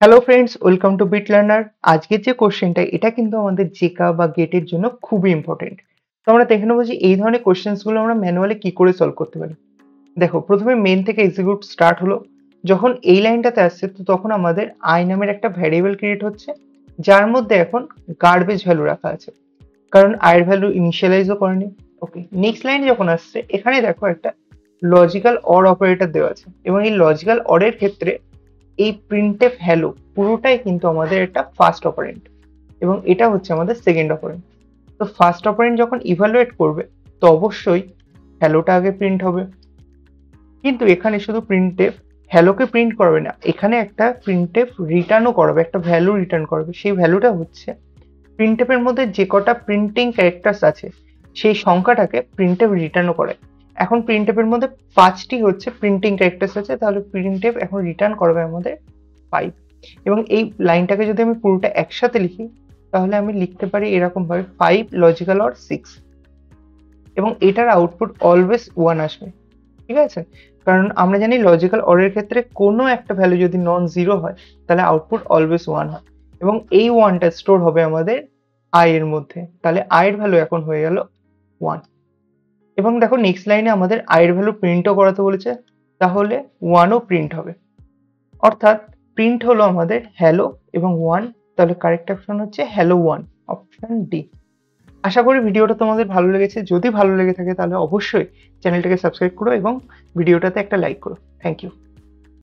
Hello friends, welcome to bit learner. আজকের যে কোশ্চেনটা এটা কিন্তু আমাদের জেকা বা গেটের জন্য খুবই ইম্পর্টেন্ট। তো আমরা দেখে নেবো যে এই ধরনের কোশ্চেন্স গুলো আমরা ম্যানুয়ালি কি করে সলভ করতে পারি। দেখো, প্রথমে মেন থেকে এক্সিকিউট স্টার্ট হলো। যখন এই লাইনটাতে আসছে তো তখন আমাদের আই নামের একটা ভ্যারিয়েবল ক্রিয়েট হচ্ছে, যার মধ্যে এখন গার্বেজ ভ্যালু রাখা আছে, কারণ আয়ের ভ্যালু ইনিশিয়ালাইজও করেনি। ওকে, নেক্সট লাইনে যখন আসছে এখানে দেখো একটা লজিক্যাল অর অপারেটর দেওয়া আছে, এবং এই লজিক্যাল অরের ক্ষেত্রে এই প্রিন্টএফ হ্যালো পুরোটাই কিন্তু আমাদের একটা ফার্স্ট অপারেন্ট, এবং এটা হচ্ছে আমাদের সেকেন্ড অপারেন্ট। তো ফার্স্ট অপারেন্ট যখন ইভালুয়েট করবে তো অবশ্যই হ্যালোটা আগে প্রিন্ট হবে। কিন্তু এখানে শুধু প্রিন্টএফ হ্যালোকে প্রিন্ট করবে না, এখানে একটা প্রিন্টএফ রিটার্নও করবে, একটা ভ্যালু রিটার্ন করবে। সেই ভ্যালুটা হচ্ছে প্রিন্টএফের মধ্যে যে কটা প্রিন্টিং ক্যারেক্টার্স আছে সেই সংখ্যাটাকে প্রিন্টএফ রিটার্নও করে। এখন প্রিন্টএফের মধ্যে 5টি হচ্ছে প্রিন্টিং ক্যারেক্টার্স আছে, তাহলে প্রিন্টএফ এখন রিটার্ন করবে আমাদের 5। এবং এই লাইনটাকে যদি আমি পুরোটা একসাথে লিখি তাহলে আমি লিখতে পারি এরকম ভাবে 5 লজিক্যাল অর 6, এবং এটার আউটপুট অলওয়েজ 1 আসবে। ঠিক আছে, কারণ আমরা জানি লজিক্যাল অরের ক্ষেত্রে কোনো একটা ভ্যালু যদি নন জিরো হয় তাহলে আউটপুট অলওয়েজ 1 হয়, এবং এই 1টা স্টোর হবে আমাদের আই এর মধ্যে। তাহলে আই এর ভ্যালু এখন হয়ে গেল 1। এবং দেখো নেক্সট লাইনে আমাদের আই এর ভ্যালু প্রিন্টও করাতে বলেছে, তাহলে 1ও প্রিন্ট হবে। অর্থাৎ প্রিন্ট হলো আমাদের হ্যালো এবং 1। তাহলে কারেক্ট অপশন হচ্ছে হ্যালো 1, অপশন ডি। আশা করি ভিডিওটা তোমাদের ভালো লেগেছে। যদি ভালো লেগে থাকে তাহলে অবশ্যই চ্যানেলটাকে সাবস্ক্রাইব করো এবং ভিডিওটাতে একটা লাইক করো। Thank you.